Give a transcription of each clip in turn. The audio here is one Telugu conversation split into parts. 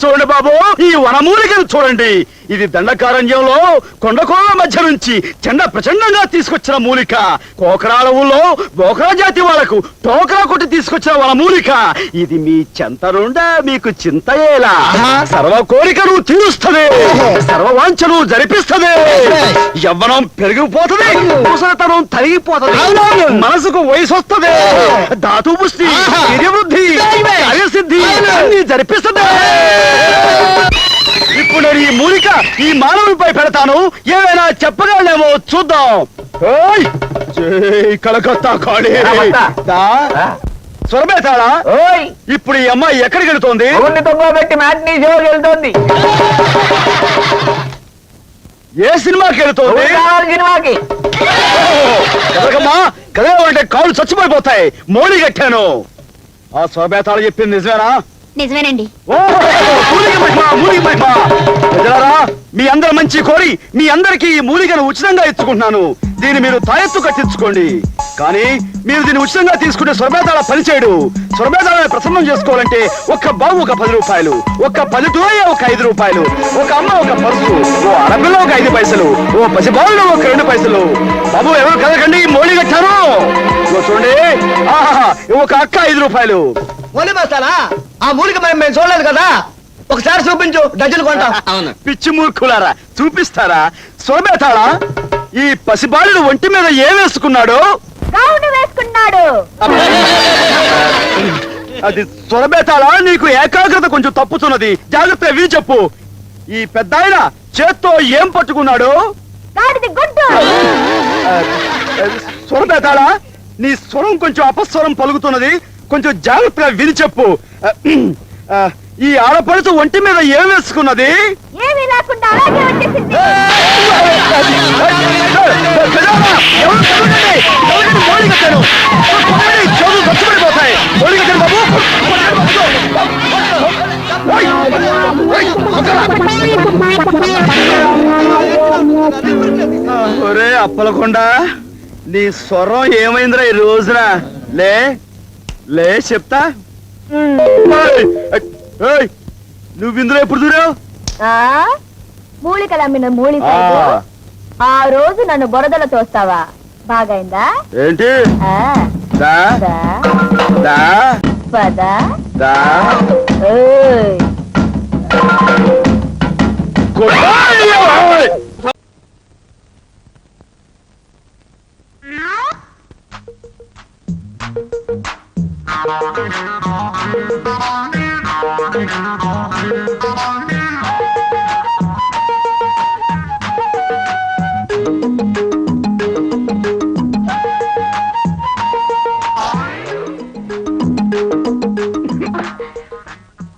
చూడండి బాబు, ఈ వనమూలికను చూడండి. ఇది దండకారణ్యంలో కొండకోల మధ్య నుంచి చెండ ప్రచండంగా తీసుకొచ్చిన మూలిక. కోకరాళవుల్లో బోకరా జాతి వాళ్లకు టోకరా కొట్టి తీసుకొచ్చిన వనమూలిక. ఇది మీ చెంత నుండా మీకు చింతయేలా. సర్వ కోరికను తీరుస్తుంది, సర్వవాంఛను జరిపిస్తుంది, యవ్వనం పెరిగిపోతుంది, ముసలితనం తరిగిపోతుంది, మనసుకు వయసు వస్తుంది, ధాతు పుష్టి, వీర్యవృద్ధి, కార్యసిద్ధి అన్ని జరిపిస్తుంది. ఇప్పుడు నేను ఈ మూలిక ఈ మానవునిపై పెడతాను, ఏమైనా చెప్పగలనేమో చూద్దాం. కలకత్తా కాళీ స్వరమేతాడా? ఇప్పుడు ఈ అమ్మాయి ఎక్కడికి వెళుతోంది? పెట్టి మ్యాట్నీ షోకి వెళ్తోంది. ఏ సినిమాకి వెళుతోంది? సినిమాకి. కదకమ్మా, కదలంటే కాళ్ళు చచ్చిపోయిపోతాయి. మోడీ కట్టాను. ఆ స్వరమేతాడు చెప్పింది నిజమేనా? నిజమేనండి. మీ అందరి మంచి కోరి మీ అందరికి ఈ మూలికను ఉచితంగా ఇచ్చుకుంటున్నాను. దీన్ని మీరు తాయెత్తు కట్టించుకోండి. కానీ మీరు దీన్ని ఉచితంగా తీసుకుంటే స్వరమేతాళ పనిచేయడు. స్వరమేతాళాన్ని ప్రసన్నం చేసుకోవాలంటే ఒక్క బాబు ఒక 10 రూపాయలు, ఒక్క పల్లెటూయ ఒక 5 రూపాయలు, ఒక అమ్మ ఒక పర్సు, ఓ అరబిలో ఒక 5 పైసలు, ఓ పసిబాలులో ఒక 2 పైసలు. బాబు ఎవరు కదకండి, మోడీ కట్టాను. చూడండి, ఒక అక్క 5 రూపాయలు. ఓలి మస్తానా, ఆ మూలిక మేము చూడలేదు కదా, ఒకసారి చూపించు, డజన్ కొంటా. అవును, పిచ్చి మూర్ఖులారా, చూపిస్తారా? స్వరమేతాళ, ఈ పసిబాలుడు ఒంటి మీద ఏం వేసుకున్నాడు? వేసుకున్నాడు. అది స్వరమేతాళ, నీకు ఏకాగ్రత కొంచెం తప్పుతున్నది, జాగ్రత్త విని చెప్పు. ఈ పెద్ద ఆయన చేత్తో ఏం పట్టుకున్నాడు? స్వరమేతాళ, నీ స్వరం కొంచెం అపస్వరం పలుకుతున్నది, కొంచెం జాగ్రత్తగా విని చెప్పు. ఈ ఆడపడుచు ఒంటి మీద ఏం వేసుకున్నది? ఏమీ లేకుండా అలాగే వచ్చేసింది. ఒరే అప్పలకొండ, నీ స్వరం ఏమైందిరా ఈ రోజున? లే లే చెప్తా. నువ్వు ఇందులో ఎప్పుడు దూరావు? మూలికలు అమ్మిన మూలిక. ఆ రోజు నన్ను బురదలో తోస్తావా? బాగైందా ఏంటి? దా దా పదా దా.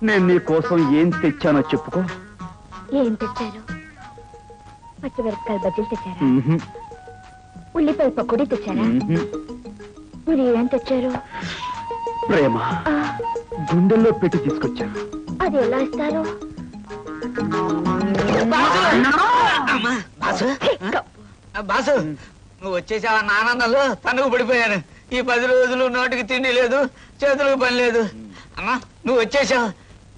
నేను నీ కోసం ఏం తెచ్చానో చెప్పుకో. ఏం తెచ్చారు? పచ్చిమిరపకాయలు బజ్జీలు తెచ్చారా? ఉల్లిపాయ పకోడీ తెచ్చారా? మరి ఏం తెచ్చారు? ప్రేమ గుండెల్లో పెట్టి తీసుకొచ్చాను. అది ఎలా ఇస్తారు? బాసు, నువ్వు వచ్చేసావా? నాన్నలు తనకు పడిపోయాను. ఈ 10 రోజులు నోటికి తిండి లేదు, చేతులకు పని లేదు. అమ్మా, నువ్వు వచ్చేసావు,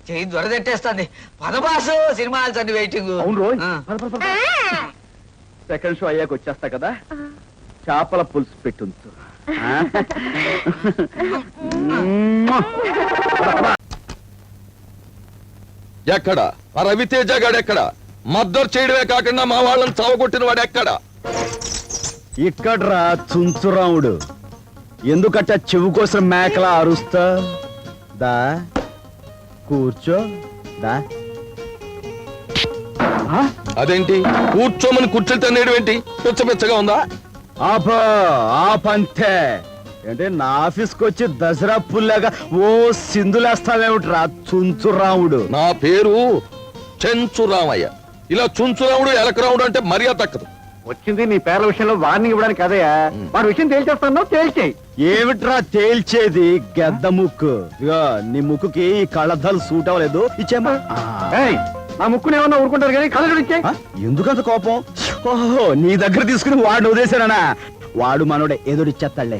చెయ్యి దొరదెట్టేస్తుంది. పద బాసు, సినిమా హాల్స్ వెయిటింగ్. అవును రోజు సెకండ్ షో అయ్యాక వచ్చేస్తా కదా, చేపల పులుసు పెట్టుంచు. ఎక్కడ ఆ రవితేజ గాడు? ఎక్కడ మద్దరు చేయడమే కాకుండా మా వాళ్ళని చావగొట్టిన వాడు ఎక్కడ? ఇక్కడ్రా చుంచురాముడు. ఎందుకట్ట చెవు కోసం మేకలా అరుస్తా? దా కూర్చో. దా. అదేంటి కూర్చోమని కూర్చొని తినేయడం ఏంటి? పిచ్చపిచ్చగా ఉందా? ఆపంతే అంటే నా ఆఫీస్కి వచ్చి దసరా పుల్లాగా ఓ సింధులేస్తావేమిట్రా చుంచురాముడు? నా పేరు చెంచురామయ్య. ఇలా చుంచురాముడు ఎలకరాముడు అంటే మర్యాద తక్కదు. వచ్చింది నీ పేర్ల విషయంలో వార్నింగ్ ఇవ్వడానికి కదయా. వాడి విషయం తేల్చేస్తాను, తేల్చేయి. ఏమిట్రా తేల్చేది? గద్ద ముక్కు. ఇగో నీ ముక్కుకి ఈ కళ్ళద్దాలు సూట్ అవ్వలేదు, ఇచ్చేమా. నా ముక్కుని ఏమన్నా ఊరుకుంటారు కానీ కళ్ళు ఇచ్చే. ఎందుకంత కోపం? ఓహో, నీ దగ్గర తీసుకుని వాడిని వదిలేశానా? వాడు మనోడే, ఎదురిచ్చేస్తాడులే.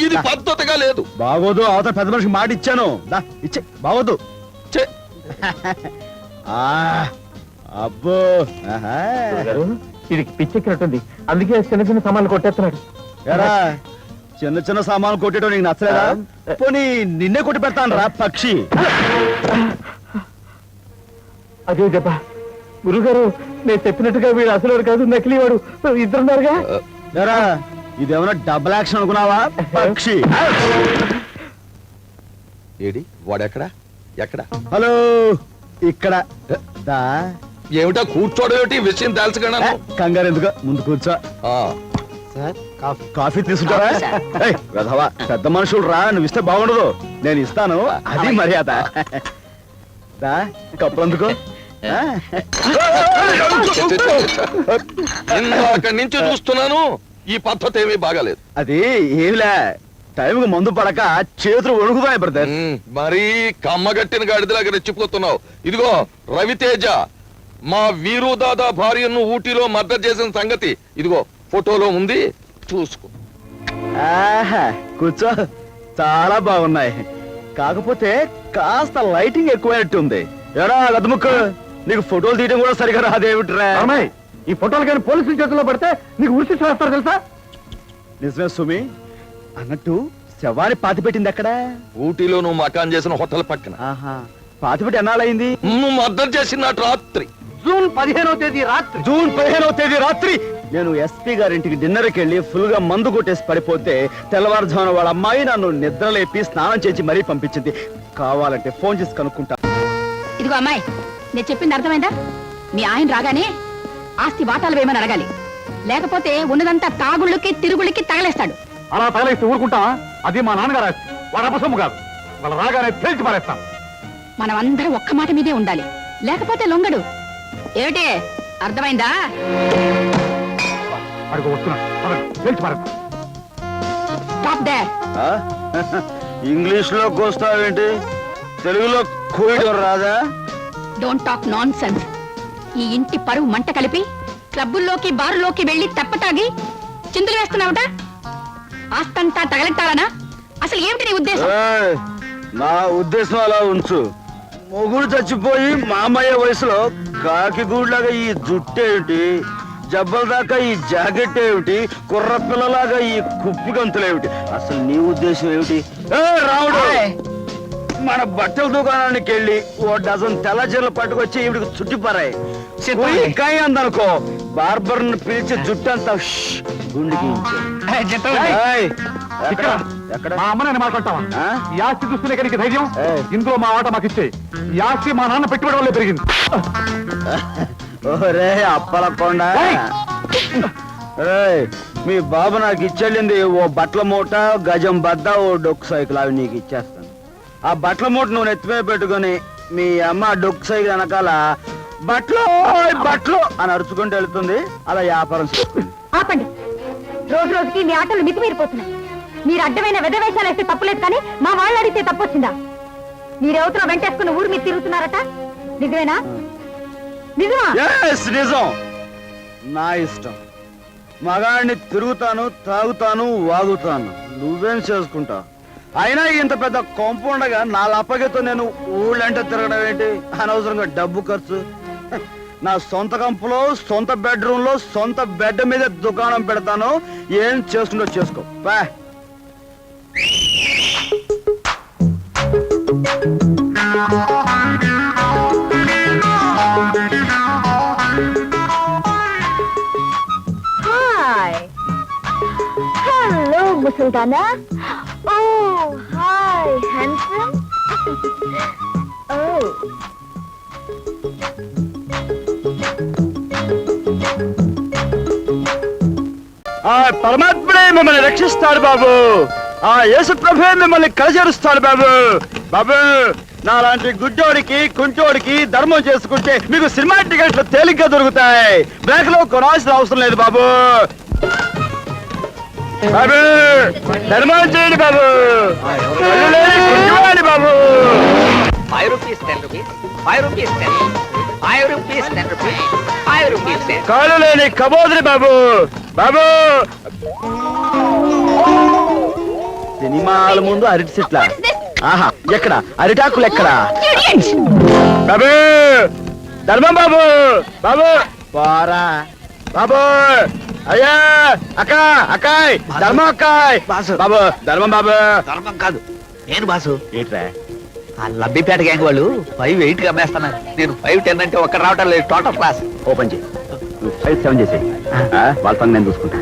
ఇది పద్ధతిగా లేదు. బాగోదు, అవతల పెద్ద మనిషికి మాట ఇచ్చాను. దా ఇచ్చే. బాగోదు. ఆ, అబ్బో ఆహా. ఇది పిచ్చెక్కినట్టుంది, అందుకే చిన్న చిన్న సామాన్లు కొట్టేస్తున్నాడు. ఎరా చిన్న చిన్న సామాన్లు కొట్టేయడం నీకు నచ్చలేదా? పోనీ నిన్నే కొట్టి పెడతాను రా పక్షి. అదే దెబ్బ. గురుగారు, నేను చెప్పినట్టుగా వీడు అసలు కాదు, నకిలీ వాడు. ఇద్దరున్నారుగా. ఎరా ఇదేమన్నా డబుల్ యాక్షన్ అనుకున్నావా పక్షి? ఏడి వాడెక్కడా ఎక్కడ? హలో ఇక్కడ దా. ఏమిటా కూర్చోడం ఏమిటి? విషయం తెలుసుకున్నా. కంగారు ఎందుకు, ముందు కూర్చో. కాఫీ తీసుకుంటారా? ఏయ్, వెధవా, పెద్ద మనుషులు రా, నువ్వు ఇస్తే బాగుండదు. నేను ఇస్తాను, అది మర్యాద. దా, కప్పులు అందుకో. అక్కడి నుంచి చూస్తున్నాను, ఈ పద్ధతి ఏమీ బాగాలేదు. అది ఏమిలే, టైంకి మందు పడక చేతులు వణుకుతాయి బ్రదర్. మరీ కమ్మగట్టిన గాడిదలాగా రెచ్చిపోతున్నావు. ఇదిగో రవితేజ, మా వీరుదాదా భార్యను ఊటీలో మర్డర్ చేసిన సంగతి ఇదిగో ఫోటోలో ఉంది, చూసుకో. ఆహా, కూర్చో. చాలా బాగున్నాయి, కాకపోతే కాస్త లైటింగ్ ఎక్కువైనట్టుంది. ఎరా గదముక్కు, నీకు ఫోటోలు తీయడం కూడా సరిగా రాదేమిట్రా? అమ్మాయి, ఈ ఫోటోలు కానీ పోలీసుల చేతుల్లో పడితే నీకు ఉరిసి చేస్తారు తెలుసా? నిజమే సుమి, అన్నట్టు శవాన్ని పాతిపెట్టింది ఎక్కడ? ఊటీలో నువ్వు మకాన్ చేసిన హోటల్ పక్కన. ఆహా, పాతిపెట్టి ఎన్నాళ్ళయింది? నువ్వు మర్డర్ చేసిన రాత్రి జూన్ 15వ తేదీ రాత్రి. జూన్ 15వ తేదీ రాత్రి నేను ఎస్పీ గారింటికి డిన్నర్కి వెళ్ళి ఫుల్ గా మందు కొట్టేసి పడిపోతే తెల్లవారుజామున వాళ్ళ అమ్మాయి నన్ను నిద్రలేపి స్నానం చేసి మరీ పంపించింది. కావాలంటే ఫోన్ చేసి కనుక్కుంటా. ఇదిగో అమ్మాయి, నేను చెప్పింది అర్థమైందా? మీ ఆయన రాగానే ఆస్తి వాటాలు వేయమని అడగాలి, లేకపోతే ఉన్నదంతా తాగుళ్ళకి తిరుగుళ్ళకి తగలేస్తాడు. అలా తగలేస్తే ఊరుకుంటా? అది మా నాన్నగారు ఆస్తి, వాడు అపసొమ్ము కాదు. వాళ్ళ రాగానే తేల్చి పారేస్తాం. మనం అందరం ఒక్క మాట మీదే ఉండాలి, లేకపోతే లొంగడు. ఏమిటి, అర్థమైందా? అడుగు వస్తున్నాడు, తేల్చి పారేస్తాం. Stop there. ఇంగ్లీష్ లో కోస్తావేంటి, తెలుగులో కోయడం రాదా? Don't talk non sense. ఈ ఇంటి పరువు మంట కలిపి క్లబ్బుల్లోకి బారులోకి వెళ్లి తెప్పతాగి చిందులు వేస్తున్నావుట. ఆస్తంతా తగలెట్టాలనా? అసలు ఏమిటి నీ ఉద్దేశం? ఏయ్, నా ఉద్దేశం అలా ఉంచు. మొగుడు చచ్చిపోయి మామయ్య వయసులో కాకి గూడ్లాగా ఈ జుట్టేమిటి, జబ్బల దాకా ఈ జాకెట్ ఏమిటి, కుర్ర పిల్లలాగా ఈ కుప్పి గంతులేమిటి? అసలు నీ ఉద్దేశం ఏమిటి? రావుడు, మన బట్టల దుకాణానికి వెళ్ళి ఓ డజన్ తెల్ల చీరలు పట్టుకొచ్చి ఈవిడికి చుట్టిపారాయి. కాయ అందనుకో, బార్బర్ ను పిలిచి జుట్టంతా గుండికి ఎక్కడ? మా అమ్మ నేను మాట్లాడతావా? ఆ? ఈ ఆస్తి చూస్తున్న నీకు ధైర్యం? ఏయ్. ఇందులో మా ఆట మాకు ఇచ్చే. ఈ ఆస్తి మా నాన్న పెట్టుబడి వల్లే పెరిగింది. ఓరే అప్పలకొండ, ఏయ్. ఏయ్, మీ బాబు నాకు ఇచ్చెళ్ళింది ఓ బట్టల మూట, గజం బద్ద, ఓ డొక్కు సైకిల్. అవి నీకు ఇచ్చేస్తాను. ఆ బట్టల మూట నువ్వు నెత్తిమే పెట్టుకుని మీ అమ్మ డొక్కు సైకిల్ వెనకాల బట్టలు బట్టలు అని అరుచుకుంటూ వెళ్తుంది. అలా వ్యాపారం చేస్తుంది. ఆపండి, రోజు రోజుకి మీ ఆటలు మితిమీరిపోతున్నాయి. మీరు అడ్డమైన వెధవేషాలు వేస్తే తప్పులేదు, కానీ మా వాళ్ళు అడిగితే తప్పొచ్చిందా? మీరెవరితో వెంటేసుకుని ఊరు మీరు తిరుగుతున్నారట, నిజమేనా? నిజమా? Yes, నిజం. నా ఇష్టం. మగాడిని తిరుగుతాను, తాగుతాను, వాగుతాను. నువ్వేం చేసుకుంటావు? అయినా ఇంత పెద్ద కొంపౌండగా నా లప్పగితో నేను ఊళ్ళంటే తిరగడం ఏంటి? అనవసరంగా డబ్బు ఖర్చు. నా సొంత కంపులో, సొంత బెడ్రూమ్ లో, సొంత బెడ్ మీద దుకాణం పెడతాను. ఏం చేసుకుంటో చేసుకో. బా. హాయ్, హలో ముసల్దానా. Oh hi handsome. ఓ ఆ పరమాత్ముడే మిమ్మల్ని రక్షిస్తాడు బాబు. ఆ యేసు ప్రభువే మిమ్మల్ని కలచేరుస్తాడు బాబు. బాబు, నాలాంటి గుడ్డోడికి కుంటోడికి ధర్మం చేసుకుంటే మీకు సినిమా టికెట్లు తేలిగ్గా దొరుకుతాయి. బ్యాంక్ లో కొనాల్సిన అవసరం లేదు బాబు. బాబు, ధర్మం చేయండి బాబు. కళ్ళు లేని గుడ్డివాడి బాబు. 5 rupees, 10 rupees, 5 rupees, 10 rupees, 5 rupees, 10 rupees, 5 rupees, 10. కాళ్ళు లేని కబోదిరి బాబు. బాబు, సినిమాల ముందు అరటి చెట్ల. ఆహా, ఎక్కడ అరిటాకులు ఎక్కడ బాబు ధర్మం బాబు బాబు పోరా బాబు అయ్యా అక్క అక్కాయ్ ధర్మం అక్కాయ్ బాసు. బాబు ధర్మం బాబు ధర్మం కాదు నేను బాసు. ఏంట్రా ఆ లబ్బిపేట గ్యాంగ్ వాళ్ళు 5-8 అమ్మేస్తున్నారు. నేను 5-10 అంటే ఒక్క రావటం లేదు. టోటల్ క్లాస్ ఓపెన్ చేయి 5-7 చేసేయి వాళ్ళ పని నేను చూసుకుంటా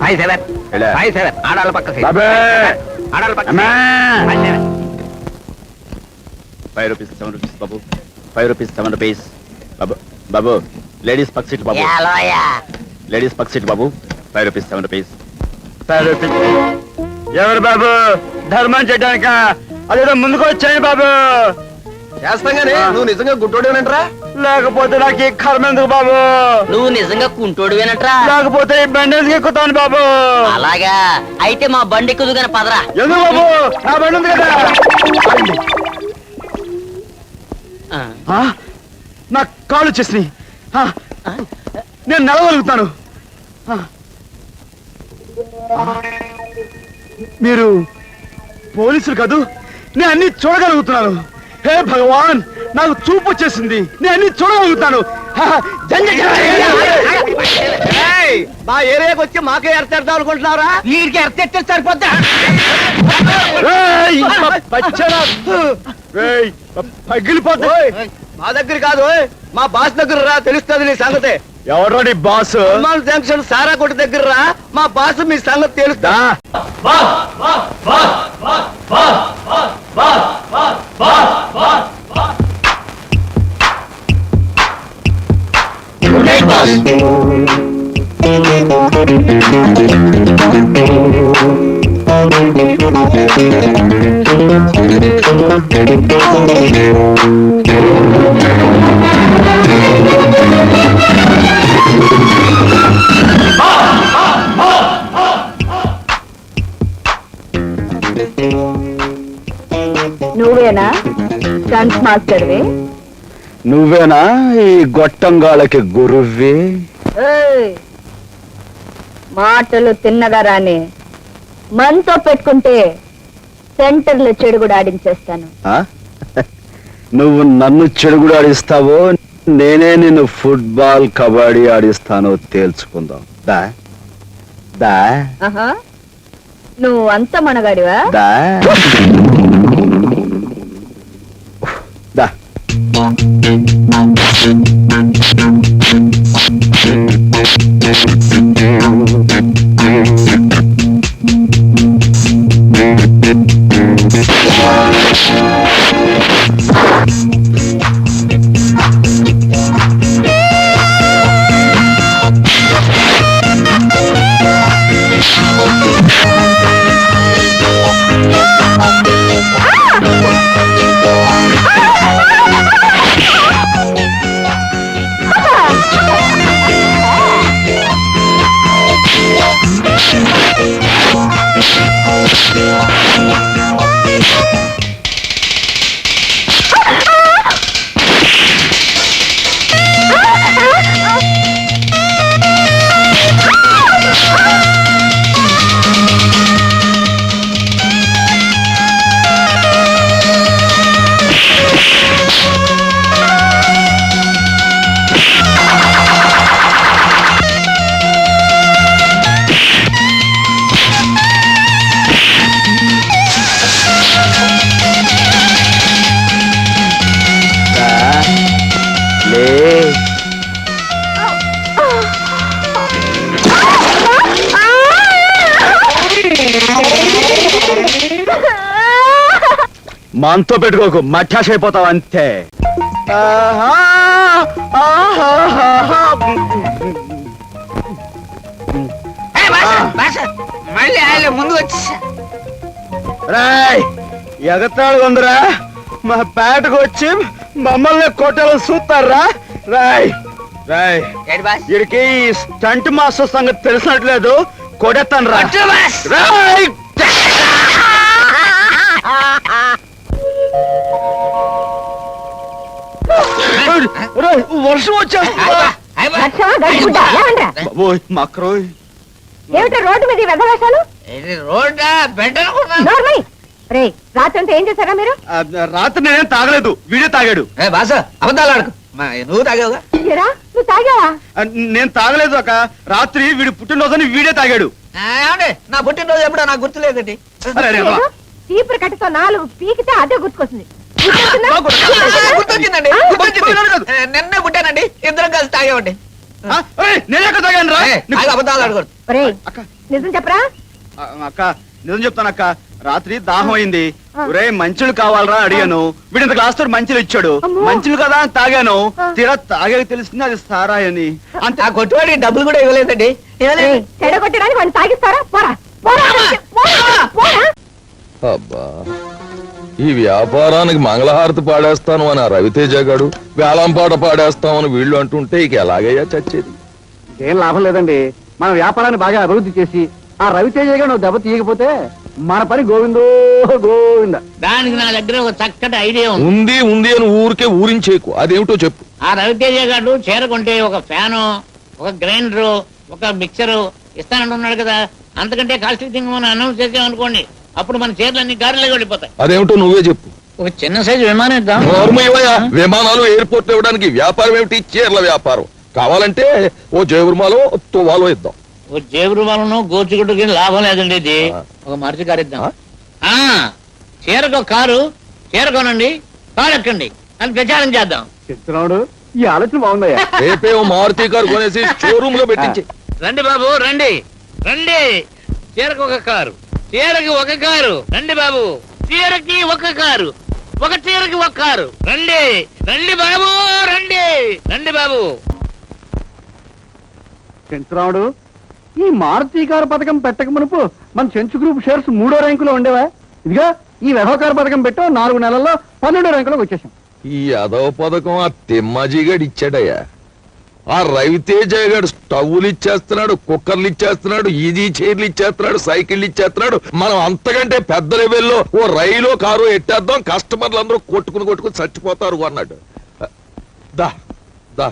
5-7 ఎలా? 5-7 ఆడాల పక్క సైడ్. బాబే ఆడాల పక్క అమ్మా. సైడ్. 5-7. 5 రూపీస్ 7 రూపీస్ బాబు 5 రూపీస్ 7 రూపీస్ బాబు బాబు లేడీస్ పక్ సీట్ బాబు లేడీస్ పక్ సీట్ బాబు 5 రూపీస్ 7 రూపీస్ 5 రూపీస్ ఎవరు బాబు ధర్మం చేయడానిక అదేదో ముందుకు వచ్చాయి బాబు చేస్తాగానే నువ్వు నిజంగా గుడ్డోడేనంటరా? లేకపోతే నాకు ఈ కర్మ ఎందుకు బాబు నువ్వు నిజంగా కుంటోడువేనట్రా లేకపోతే ఈ బండేజ్ ఎక్కుతాను బాబు అలాగా అయితే మా బండి ఎక్కుదు గాని పదరా ఎందుకు బాబు నా బండి ఉంది కదా ఆ, నా కాళ్ళు వచ్చేసినాయి ఆ, నేను నడవగలుగుతాను ఆ. మీరు పోలీసులు కాదు నేను అన్ని చూడగలుగుతున్నాను హే భగవాన్ నాకు చూపు వచ్చేసింది నేను అన్ని చూడగలుగుతాను మా ఏరియాకి వచ్చి మాకే ఎడతాడు అనుకుంటున్నారా? వీడికి ఎర్తెట్టే సరిపోద్దా? పగిలిపోతా మా దగ్గర కాదు మా బాస్ దగ్గర రా, తెలుస్తుంది నీ సంగతి. ఎవరో నీ బాస్ జంక్షన్ సారా కొట్టు దగ్గర రా, మా బాస్ మీ సంగతి తెలుస్తా. నువ్వేనా డాన్స్ మాస్టర్వే? నువ్వేనా ఈ గొట్టంగాళ్ళకి గురువ్వి ఏయ్, మాటలు తిన్నగా రాని మనతో పెట్టుకుంటే సెంటర్లో చెడు కూడా ఆడించేస్తాను. ఆ? నువ్వు నన్ను చెడుగుడు ఆడిస్తావో నేనే నిన్ను ఫుట్బాల్ కబడ్డీ ఆడిస్తానో తేల్చుకుందాం దా దా ఆహా, నువ్వు అంత మనగాడివా? దా దా మనతో పెట్టుకోకు మఠాష్ అయిపోతావు అంతే మళ్ళీ ఆయన ముందు వచ్చేసా. రాయ్ ఎగతాడు ఉందిరా మా పేటకు వచ్చి మమ్మల్ని కొట్టాలని చూస్తారా రాయ్ రాయ్ ఏంటి బాస్? వీడికి ఈ స్టంట్ మాస్టర్ సంగతి తెలిసినట్లేదు కొడేస్తాను రా కొట్టు బాస్. రాయ్ రాయ్, వర్షం వచ్చేస్తుందా అయ్ బాస్. లక్షవా, గడిగుడ్డా, ఏమండ్రా? బాబోయ్ మక్రోయ్ ఏమిటో రోడ్డు మీద ఈ వెధవేషాలు? ఇది రోడ్డా బెడ్ అనుకున్నాను. నోర్మై, రే రాత్రి అంతా ఏం చేశారా మీరు? రాత్రి నేనేం తాగలేదు, వీడే తాగాడు. ఏ బాసు అబద్ధాలు ఆడకు నువ్వు తాగావుగా. ఏరా, నువ్వు తాగావా? నేను తాగలేదు అక్క. రాత్రి వీడి పుట్టినరోజని వీడే తాగాడు. ఏమండి నా పుట్టినరోజు ఎప్పుడో నాకు గుర్తులేదండి. అరే, అరే, అమ్మా. చీపురు కట్టతో 4 పీకితే అదే గుర్తుకొస్తుంది. గుర్తొచ్చిందండి గుర్తొచ్చింది. నిన్నే పుట్టానండి, ఇద్దరం కలిసి తాగామండి. నేనెక్కడ తాగాను రా? అబద్ధాలు ఆడకూడదు. ఒరేయ్, అక్క నిజం చెప్పరా? అక్క నిజం చెప్తానక్క. రాత్రి దాహం అయింది. ఒరే మంచులు కావాలరా అడిగాను. వీడింత గ్లాస్ తో మంచులు ఇచ్చాడు. అమ్మో. మంచులు కదా అని తాగాను. తీరా తాగే తెలిసింది అది సారాయని. అంతే ఆ కొట్టువాడి డబ్బులు కూడా ఇవ్వలేదండి. రేయ్, చెడగొట్టడానికి వాడిని తాగిస్తారా? పోరా పోరా, పోరా, పోరా. అబ్బా ఈ వ్యాపారానికి మంగళహారతి పాడేస్తాను అని ఆ రవితేజ గాడు, వేలం పాట పాడేస్తామని వీళ్ళు అంటుంటే ఇక ఎలాగయ్యా చచ్చేది? ఏం లాభం లేదండి. మన వ్యాపారాన్ని బాగా అభివృద్ధి చేసి ఆ రవితేజ గారు నువ్వు దెబ్బ తీయకపోతే మన పని గోవిందో గోవింద. దానికి నా దగ్గర ఒక చక్కటి ఐడియా ఉంది. ఉంది ఉంది అని ఊరికే ఊరించేకు, అదేమిటో చెప్పు. ఆ రవితేజ గారు చేరకుంటే ఒక ఫ్యాను, ఒక గ్రైండరు, ఒక మిక్సరు ఇస్తానంటున్నాడు కదా. అంతకంటే కాస్ట్లీ థింగ్ మనం అనౌన్స్ చేసామనుకోండి, అప్పుడు మన చీరలన్నీ గారిలోకి వెళ్ళిపోతాయి. అదేమిటో నువ్వే చెప్పు. ఒక చిన్న సైజు విమానం ఇద్దాం. నోర్మయ్యా, విమానాలు ఎయిర్పోర్ట్ ఇవ్వడానికి వ్యాపారం ఏమిటి? చీరల వ్యాపారం. కావాలంటే ఓ జయవర్మాలో తువాలో ఇద్దాం. ఓ జేబురు వాళ్ళను గోచుగుడ్డుకి లాభం లేదండి. ఇది ఒక మరిచి కారు ఇద్దాం. చీరకు కారు, చీరకోనండి, కారు ఎక్కండి అని ప్రచారం చేద్దాం. చెప్తున్నాడు, ఈ ఆలోచన బాగుందయ్యా. రేపే ఓ మారుతి కారు కొనేసి షోరూమ్ లో పెట్టించి. రండి బాబు రండి రండి. చీరకు ఒక కారు, చీరకి ఒక కారు. రండి బాబు, చీరకి ఒక కారు, ఒక చీరకి ఒక కారు. రండి రండి బాబు రండి రండి బాబు. చెంచురాముడు, ఈ మారుతి కారు పథకం పెట్టక మునుపు మన చెంచు గ్రూప్ షేర్స్ 3వ ర్యాంకులో ఉండేవా? ఇదిగా ఈ వ్యవహార పథకం పెట్టో 4 నెలల్లో 12వ ర్యాంకులోకి వచ్చేసాం. ఈ అదవ పథకం ఆ తిమ్మాజీగాడు ఇచ్చాడయ్యా. ఆ రవితేజ గారు స్టవ్లు ఇచ్చేస్తున్నాడు, కుక్కర్లు ఇచ్చేస్తున్నాడు, ఈజీ చైర్లు ఇచ్చేస్తున్నాడు, సైకిళ్ళు ఇచ్చేస్తున్నాడు. మనం అంతకంటే పెద్ద లెవెల్లో ఓ రైలు కారు ఎట్టేద్దాం, కస్టమర్లు అందరూ కొట్టుకుని చచ్చిపోతారు అన్నాడు. దా దా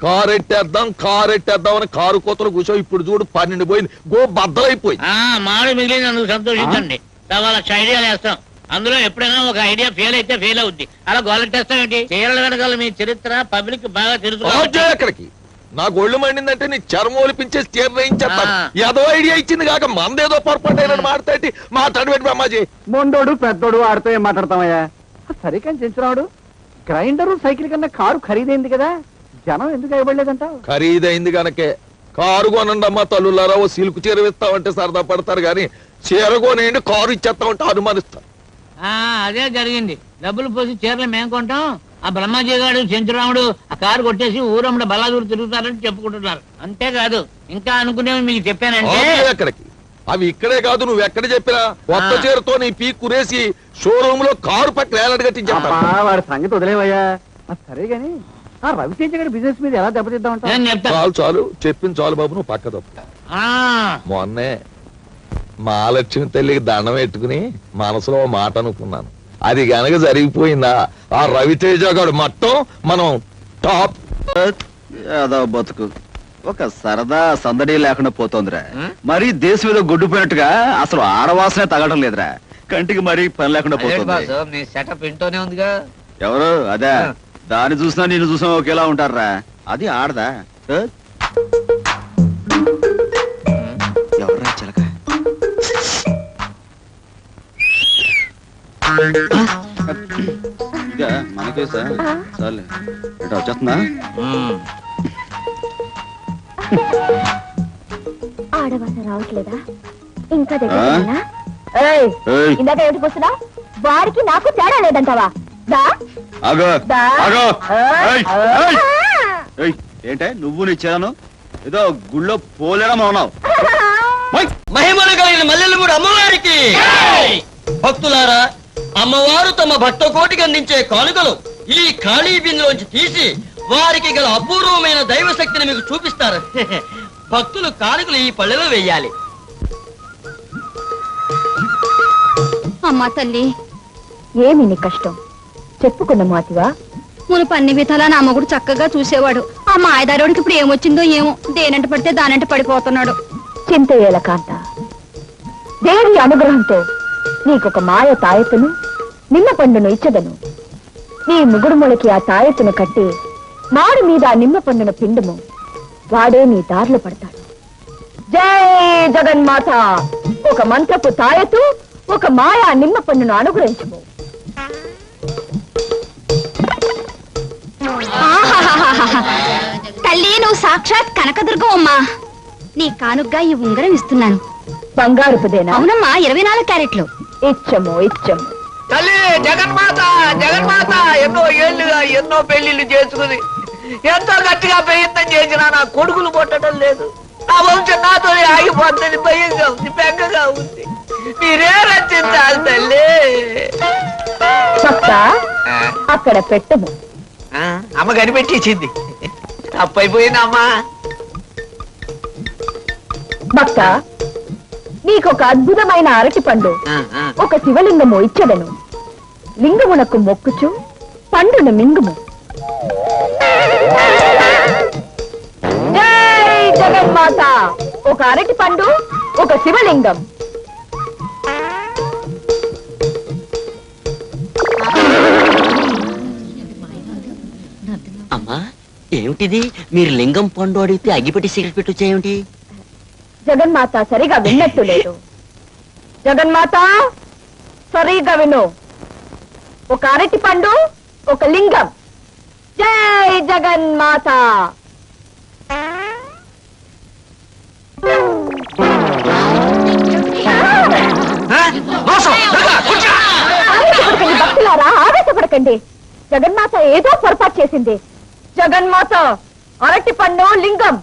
కారు ఎట్టేద్దాం అని కారు కోతలు కూర్చో. ఇప్పుడు చూడు 12 పోయింది, గో బద్దలైపోయి. మామిడి మిగిలిన అందుకు సంతోషించండి. వాళ్ళ ఐడియాలు వేస్తాం. అందులో ఎప్పుడైనా ఒక ఐడియా ఫెయిల్ అయితే ఫెయిల్ అవుద్ది. అలా గోలెట్టేస్తాం ఏంటి? చీరల వెనకాల మీ చరిత్ర పబ్లిక్ బాగా తెలుసు. ఎక్కడికి నాకు ఒళ్ళు మండిందంటే నీ చర్మం ఒలిపించేసి తీర్ణయించేస్తాను. ఏదో ఐడియా ఇచ్చింది కాక మందేదో పొరపాటు అయినా మాట్లాడి మాట్లాడబెట్టి అమ్మాజీ. మొండోడు పెద్దోడు ఆడితో ఏం మాట్లాడతామయ్యా? సరే కానీ చెంచురాముడు, గ్రైండరు సైకిల్ కన్నా కారు ఖరీదైంది కదా, జనం ఎందుకు ఇవ్వలేదంటావు? ఖరీదైంది గనకే కారు కొనండి అమ్మా తల్లులారా. ఓ సిల్క్ చీర ఇస్తామంటే సరదా పడతారు గాని చీర కొనేయండి కారు ఇచ్చేస్తామంటే అనుమానిస్తారు. అదే జరిగింది. డబ్బులు పోసి చీరలు మేము కొంటాం, ఆ బ్రహ్మాజీ గారు చెంచురాముడు ఆ కారు కొట్టేసి ఊరమ్మడ బల్లాదూరు తిరుగుతారని చెప్పుకుంటున్నారు. అంతేకాదు ఇంకా అనుకునేవి మీకు చెప్పానంటే. ఎక్కడికి అవి ఇక్కడే కాదు, నువ్వు ఎక్కడ చెప్పినా కొత్త చీరతో నీ పీ కురేసి షోరూమ్ లో కారు పక్కన ఏలాడు కట్టించా. వాడి సంగతి వదిలేవయ్యా. సరే గాని ఆ రవితేజ గారి బిజినెస్ మీద ఎలా దెబ్బతిద్దామంటా? నేను చెప్తాను. చాలు చాలు చెప్పింది చాలు బాబు, నువ్వు పక్క తప్పు. మొన్నే మహాలక్ష్మి తల్లికి దండం పెట్టుకుని మనసులో ఓ మాట అనుకున్నాను. అది గనక జరిగిపోయిందా ఆ రవితేజ గారు మొత్తం మనం టాప్. ఏదో బతుకు ఒక సరదా సందడి లేకుండా పోతోందిరా. మరి దేశం మీద గొడ్డుపోయినట్టుగా అసలు ఆడవాసనే తగడం లేదురా. కంటికి మరి పని లేకుండా పోతుంది. బాసు మీ సెటప్ ఇంట్లోనే ఉందిగా. ఎవరు అదే? దాన్ని చూసినా నేను చూసినా ఒకేలా ఉంటారా? అది ఆడదా? ఎవరా చిలక? ఇక మనకేసా చాలే. ఎటో వచ్చేస్తుందా? ఆడవాస రావట్లేదా? ఇంకా ఏయ్. ఇందాక ఏమిటి పోతున్నా? వారికి నాకు తేడా లేదంటావా? ఆగో దా. ఆగో. ఏయ్, ఏయ్. ఏయ్, ఏంటే నువ్వు నీ చేను ఏదో గుళ్ళో పోలేడం ఉన్నావు. మహిమలు కలిగిన మల్లెలమూడి అమ్మవారికి భక్తులారా, అమ్మవారు తమ భక్త కోటికి అందించే కానుకలు ఈ ఖాళీ బిందులోంచి తీసి వారికి గల అపూర్వమైన దైవ శక్తిని మీకు చూపిస్తారు. భక్తులు కానుకలు ఈ పళ్ళెలో వెయ్యాలి. అమ్మా తల్లి, ఏమి నీ కష్టం చెప్పుకున్న మాతివా? మునుపు అన్ని విధాలా నా మొగుడు చక్కగా చూసేవాడు. ఆ మాయదారుడికి ఇప్పుడు ఏమొచ్చిందో ఏమో, దేనంట పడితే దానంట పడిపోతున్నాడు. చింత ఏల కాంత, దేవి అనుగ్రహంతో నీకొక మాయ తాయెత్తును నిమ్మ పండును ఇచ్చదను. నీ ముగుడు మొలకి ఆ తాయెత్తును కట్టి మాడు మీద ఆ నిమ్మ పండును పిండుము, వాడే నీ దారిలో పడతాడు. జై జగన్మాత. ఒక మంత్రపు తాయెత్తు, ఒక మాయా నిమ్మ పండును అనుగ్రహించము. తల్లి, నువ్వు సాక్షాత్ కనకదుర్గం అమ్మా. నీ కానుగ్గా ఈ ఉంగరం ఇస్తున్నాను. బంగారుపుదేనా? అవునమ్మా, 24 క్యారెట్లు. ఇచ్చము ఇచ్చము. తల్లి జగన్మాత, జగన్మాత ఎన్నో ఏళ్లుగా ఎన్నో పెళ్లిళ్ళు చేసుకుని ఎంతో గట్టిగా ప్రయత్నం చేసినా నా కొడుకులు పుట్టడం లేదు. నా వంశం నాతోనే ఆగిపోతుంది. భయంగా ఉంది, బెంగగా ఉంది. మీరే రచించాలి తల్లి. భక్త, అక్కడ పెట్టము. అమ్మ కనిపెట్టేసింది. తప్పైపోయిందమ్మా. భక్త, నీకొక అద్భుతమైన అరటి పండు, ఒక శివలింగము ఇచ్చదను. లింగమునకు మొక్కుచు పండును మింగుము. జై జగన్మాత. ఒక అరటి పండు, ఒక శివలింగం. అమ్మా, ఏమిటిది? మీరు లింగం పండు అడిగితే అగ్గిపెట్టి సిగరెట్ పెట్టి వచ్చేయేమిటి? జగన్మాత సరిగా విన్నట్టు లేదు. జగన్మాత సరిగా విను. ఒక అరటి పండు, ఒక లింగం. జై జగన్మాత. ఆవేశపడకండి భక్తులారా, ఆవేశపడకండి. జగన్మాత ఏదో పొరపాటు చేసింది. జగన్మాత అరటి పండు, లింగం.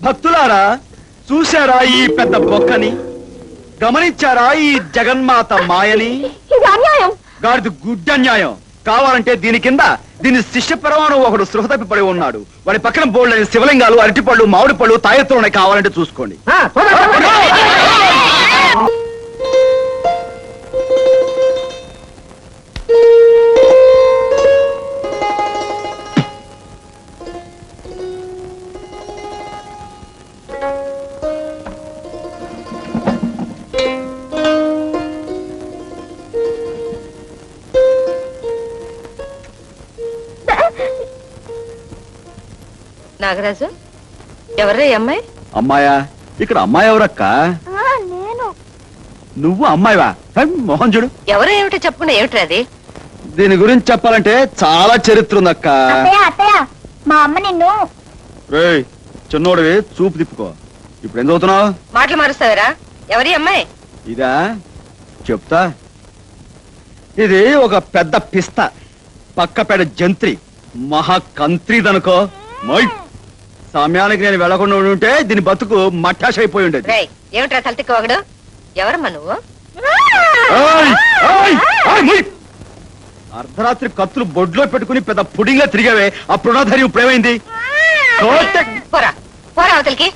భక్తులారా, చూశారా ఈ పెద్ద బొక్కని? గమనించారా ఈ జగన్మాత మాయని? ఇది అన్యాయం. గాడిది గుడ్డన్యాయం. కావాలంటే దీని కింద దీని శిష్య పరమాణు ఒకడు సృహ తప్పి పడి ఉన్నాడు. వాడి పక్కన బోల్డని శివలింగాలు, అరటిపళ్ళు, మామిడి పళ్ళు, తాయెత్తులు ఉన్నాయి. కావాలంటే చూసుకోండి. నాగరాజు, ఎవరే అమ్మాయి? అమ్మాయా? ఇక్కడ అమ్మాయి ఎవరక్క? నేను. నువ్వు అమ్మాయివా? మోహన్ చూడు. ఎవరో ఏమిటో చెప్పుకున్నా. ఏమిటి అది? దీని గురించి చెప్పాలంటే చాలా చరిత్ర ఉందక్క. అత్తయ్య, మా అమ్మ నిన్ను. రేయ్ చిన్నోడివి, చూపు తిప్పుకో. ఇప్పుడు ఏం చదువుతున్నావు? మాటలు మారుస్తావరా? ఎవరి అమ్మాయి? ఇదా చెప్తా. ఇది ఒక పెద్ద పిస్త, పక్కపేడ జంత్రి, మహాకంత్రిదనుకో. సమయానికి నేను వెళ్లకుండా ఉంటే దీని బతుకు మట్టాష్ అయిపోయి ఉండేది. ఏమిట్రా తలతిక్కవాగడు? ఎవరమ్మా నువ్వు? అర్ధరాత్రి కత్తులు బొడ్లో పెట్టుకుని పెద్ద పుడింగా తిరిగావే, అప్పుడు నా ధైర్యం ఇప్పుడేమైంది? పోరా పోరా అవతలికి.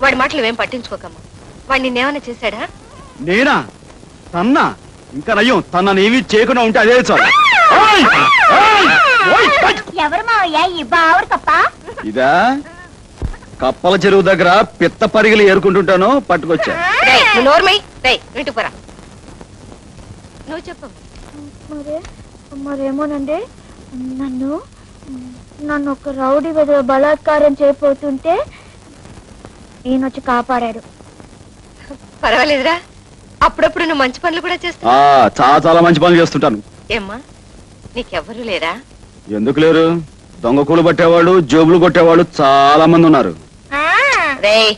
వాడి మాటలు ఏం పట్టించుకోకమ్మా. వాడు నిన్నేమన్నా చేశాడా? నేనా? తన్నా? ఇంకా నయ్యం, తననేమి చేయకుండా ఉంటే అదే చాలు. ఎవరు మావయ్య ఈ బావురు కప్ప? ఇదా కప్పల చెరువు దగ్గర పిత్త పరిగెలు ఏరుకుంటుంటాను, పట్టుకొచ్చా. ఇంటికి పోరా. నువ్వు చెప్పమ్మా. మరేమోనండి, నన్ను ఒక రౌడీ విధవ బలాత్కారం చేయబోతుంటే ఈయనొచ్చి కాపాడాడు. పర్వాలేదురా, అప్పుడప్పుడు నువ్వు మంచి పనులు కూడా చేస్తావు. చాలా చాలా మంచి పనులు చేస్తుంటాను. ఏమ్మా, నీకెవ్వరూ లేరా? ఎందుకు లేరు? దొంగ కూలు పట్టేవాళ్ళు, జోబులు కొట్టేవాళ్ళు చాలా మంది ఉన్నారు. రేయ్,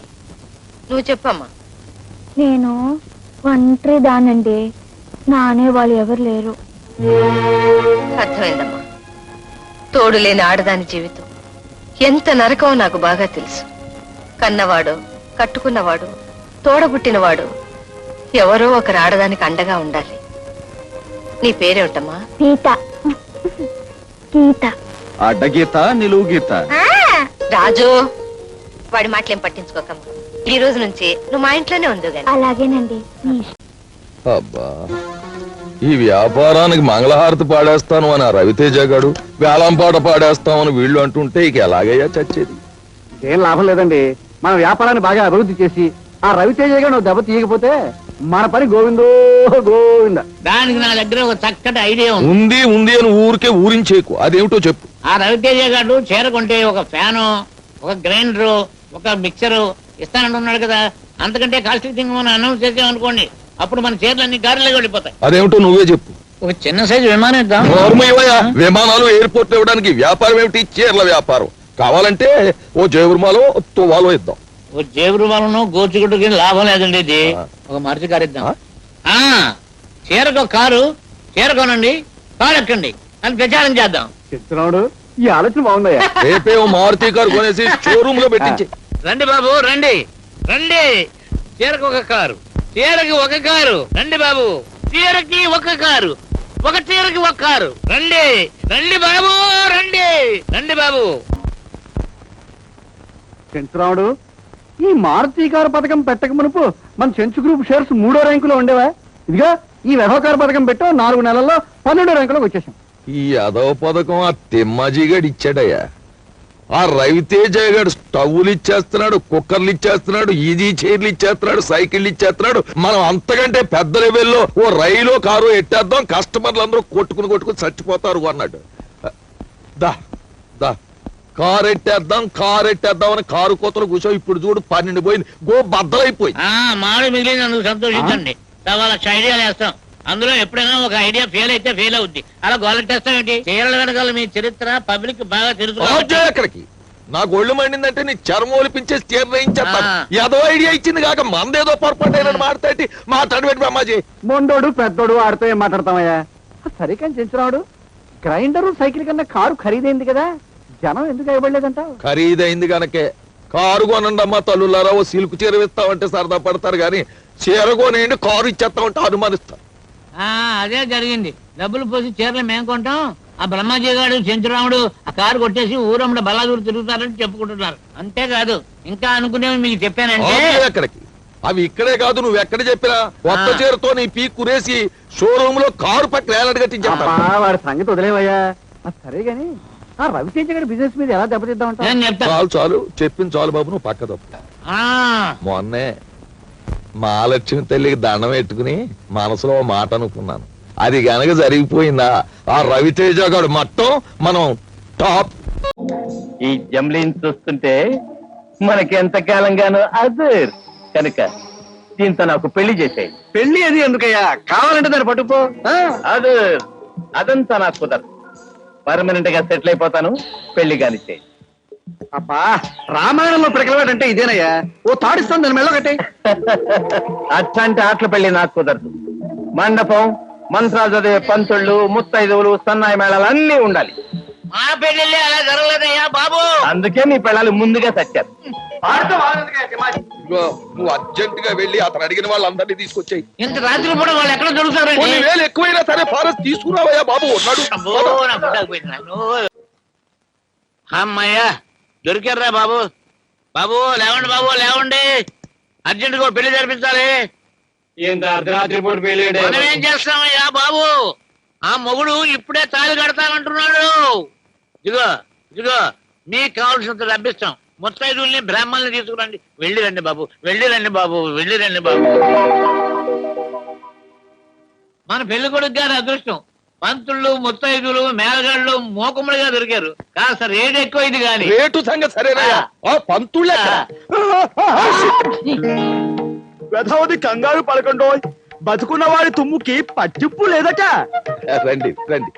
నువ్వు చెప్పమ్మా. నేను ఒంటరి దానండి, నా అనేవాళ్ళు ఎవరు లేరు. అర్థమైందమ్మా. తోడు లేని ఆడదాని జీవితం ఎంత నరకమో నాకు బాగా తెలుసు. కన్నవాడు, కట్టుకున్నవాడు, తోడబుట్టినవాడు ఎవరో ఒకరు ఆడదానికి అండగా ఉండాలి. నీ పేరేమిటమ్మా? గీత. గీత. అడ్డగీత, నిలువు గీత. రాజు, వాడి మాటలేం పట్టించుకోకమ్మా. ఈ రోజు నుంచి నువ్వు మా ఇంట్లోనే ఉండు. అలాగేనండి. అబ్బా, ఈ వ్యాపారానికి మంగళహారతి పాడేస్తాను అని ఆ రవితేజ గాడు వేలం పాట పాడేస్తామని వీళ్ళు అంటుంటే ఇక ఎలాగయ్యా చచ్చేది? ఏం లాభం లేదండి. మన వ్యాపారాన్ని బాగా అభివృద్ధి చేసి ఆ రవితేజ గారు నువ్వు దెబ్బ తీయకపోతే మన పని గోవిందో గోవింద. దానికి నా దగ్గర ఒక చక్కటి ఐడియా ఉంది. ఉంది ఉంది అని ఊరికే ఊరించేకు, అదేమిటో చెప్పు. ఆ రవితేజ గారు చేరకుంటే ఒక ఫ్యాను, ఒక గ్రైండరు, ఒక మిక్సరు ఇస్తానంటున్నాడు కదా. అంతకంటే కాస్ట్లీ థింగ్ మనం అనౌన్స్ చేసామనుకోండి, అప్పుడు మన చీరలన్నీ గారిలోకి వెళ్ళిపోతాయి. అదేమిటో నువ్వే చెప్పు. ఒక చిన్న సైజు విమానం ఇద్దాం. నోర్మయ్యా, విమానాలు ఎయిర్పోర్ట్ ఇవ్వడానికి వ్యాపారం ఏమిటి? చీరల వ్యాపారం. కావాలంటే ఓ జేబురుమాలో తువాలో ఇద్దాం. ఓ జేబు వాళ్ళను గోచుగుడ్డుకి లాభం లేదండి. ఇది ఒక మరిచి కారు ఇద్దాం. చీరకు కారు, చీరకోనండి, కారు ఎక్కండి అని ప్రచారం చేద్దాం. చెప్తున్నాడు, ఈ ఆలోచన బాగుందయ్యా. రేపే ఓ మారుతి కారు కొనేసి షోరూమ్ లో పెట్టించి. రండి బాబు రండి రండి. చీరకు ఒక కారు, చీరకి ఒక కారు. రండి బాబు, చీరకి ఒక కారు, ఒక చీరకి ఒక కారు. రండి రండి బాబు రండి రండి బాబు. చెంచురాముడు, ఈ మారుతి కారు పథకం పెట్టక మునుపు మన చెంచు గ్రూప్ షేర్స్ 3వ ర్యాంకులో ఉండేవా? ఇదిగా ఈ వ్యవహార పథకం పెట్టో 4 నెలల్లో 12వ ర్యాంకులోకి వచ్చేసాం. ఈ అదవ పథకం ఆ తిమ్మాజీగాడు ఇచ్చాడయ్యా. ఆ రవితేజ గారు స్టవ్లు ఇచ్చేస్తున్నాడు, కుక్కర్లు ఇచ్చేస్తున్నాడు, ఈజీ చైర్లు ఇచ్చేస్తున్నాడు, సైకిళ్ళు ఇచ్చేస్తున్నాడు. మనం అంతకంటే పెద్ద లెవెల్లో ఓ రైలు కారు ఎట్టేద్దాం, కస్టమర్లు అందరూ కొట్టుకుని చచ్చిపోతారు అన్నాడు. దా దా కారు ఎట్టేద్దాం అని కారు కోతలు కూర్చో. ఇప్పుడు చూడు 12 పోయింది, గో బద్దలైపోయి. మామిడి మిగిలిన అందుకు సంతోషించండి. వాళ్ళ ఐడియాలు వేస్తాం. అందులో ఎప్పుడైనా ఒక ఐడియా ఫెయిల్ అయితే ఫెయిల్ అవుద్ది. అలా గోలెట్టేస్తాం ఏంటి? చీరల వెనకాల మీ చరిత్ర పబ్లిక్ బాగా తెలుసు. ఎక్కడికి నాకు ఒళ్ళు మండిందంటే నీ చర్మం ఒలిపించేసి తీర్ణయించేస్తాను. ఏదో ఐడియా ఇచ్చింది కాక మందేదో పొరపాటు అయినా మాట్లాడి మాట్లాడబెట్టి అమ్మాజీ. మొండోడు పెద్దోడు ఆడితో ఏం మాట్లాడతామయ్యా? సరే కానీ చెంచురాముడు, గ్రైండరు సైకిల్ కన్నా కారు ఖరీదైంది కదా, జనం ఎందుకు ఇవ్వలేదంట? ఖరీదైంది గనకే కారు కొనండి అమ్మా తల్లులారా. ఓ సిల్క్ చీర ఇస్తామంటే సరదా పడతారు గాని చీర కొనేయండి కారు ఇచ్చేస్తామంటే అనుమానిస్తారు. అదే జరిగింది. డబ్బులు పోసి చీరలు మేము కొంటాం, ఆ బ్రహ్మాజీ గారు చెంచురాముడు ఆ కారు కొట్టేసి ఊరమ్మడ బలాదూరు తిరుగుతారని చెప్పుకుంటున్నారు. అంతేకాదు ఇంకా అనుకునేవి మీకు చెప్పానంటే. ఎక్కడికి అవి ఇక్కడే కాదు, నువ్వు ఎక్కడ చెప్పినా కొత్త చీరతో నీ పీ కురేసి షోరూమ్ లో కారు పక్కన ఏలాడు కట్టించా. వాడి సంగతి వదిలేవయ్యా. సరే గాని ఆ రవితేజ గారి బిజినెస్ మీద ఎలా దెబ్బతిద్దామంటా? చాలు చెప్పింది చాలు బాబు, నువ్వు పక్క తప్పు. మొన్నే మహాలక్ష్మి తల్లికి దండం పెట్టుకుని మనసులో మాట అనుకున్నాను. అది గనక జరిగిపోయిందా ఆ రవితేజ గారు మొత్తం మనం టాప్. ఈ జమ్లీని చూస్తుంటే మనకి ఎంతకాలంగానో అదర్ కనుక దీంతో నాకు పెళ్లి చేసాయి. పెళ్లి అది ఎందుకయ్యా? కావాలంటే దాన్ని పట్టుకో. అదర్ అదంతా నాకు కుదరదు. పర్మనెంట్ గా సెటిల్ అయిపోతాను. పెళ్లి కానిచ్చే. అబ్బా, రామాయణంలో పిడకలవాడంటే ఇదేనయ్యా. ఓ తాడిస్తాను దాని మెళ్ళ కట్టే. అట్లాంటి ఆటల పెళ్లి నాకు కుదరదు. మండపం, మంత్రాలు చదివే పంతుళ్ళు, ముత్తైదువులు, సన్నాయి మేళాలు అన్నీ ఉండాలి. మా పెళ్లి అలా జరగలేదయ్యా బాబు. అందుకే మీ పిల్లలు ముందుగా చచ్చారు. నువ్వు అర్జెంట్ గా వెళ్ళి అతను అడిగిన వాళ్ళందరినీ తీసుకొచ్చాయి. ఇంత రాత్రి పూట వాళ్ళు ఎక్కడ దొరుకుతారు? కొన్ని వేలు ఎక్కువైనా సరే ఫారెస్ట్ తీసుకురావయ్యా బాబు. అమ్మయ్యా దొరికారా బాబు. బాబు లేవండి, బాబు లేవండి, అర్జెంట్ గా పెళ్లి జరిపించాలి. అర్ధరాత్రి పూట పెళ్లి మనం ఏం చేస్తామయ్యా బాబు? ఆ మొగుడు ఇప్పుడే తాళి కడతానంటున్నాడు. ఇదిగో ఇదిగో మీకు కావాల్సినంత డబ్బిస్తాం. ముత్తైదుల్ని బ్రాహ్మణుల్ని తీసుకురండి. వెళ్ళి రండి బాబు, వెళ్ళి రండి బాబు, వెళ్ళి రండి బాబు. మన పెళ్లి కొడుకు గారి అదృష్టం. పంతుళ్ళు, ముత్తైదులు, మేళగాళ్ళు మోకములుగా దొరికారు. కాస్త రేటు ఎక్కువ ఇది గాని. రేటు సంగతి సరేనా? పంతుళ్ళ వెధవది కంగారు పడకండో, బతుకున్న వాడి తుమ్ముకి పట్టింపు లేదట. రండి రండి.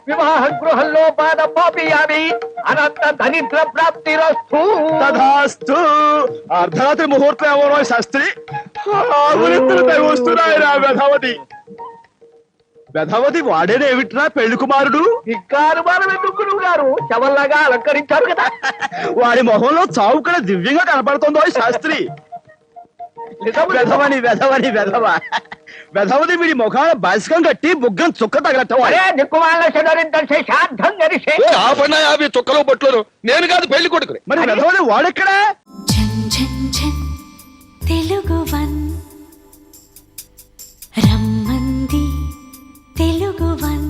వివాహ గృహంలో బాధ పాపియామి అనంత దరిద్ర ప్రాప్తి రస్తు. తథాస్తు. అర్ధరాత్రి ముహూర్తం ఎవరో శాస్త్రి వస్తున్నాయి. వెధవది వెధవది వాడేనేమిట్రా పెళ్లి కుమారుడు? గురువు గారు శవల్లాగా అలంకరించారు కదా. వాడి మొహంలో చావు కూడా దివ్యంగా కనపడుతుందో శాస్త్రి. వెధవని వెధవని వెధవ వెధవది వీడి ముఖాన బాసికం కట్టి బుగ్గం చుక్క తగలట్టం. యాభై చుక్కలో బొట్లు నేను కాదు పెళ్లి కొడుకు. మరి వెధవది వాడెక్కడా? తెలుగు రమ్మంది తెలుగు వన్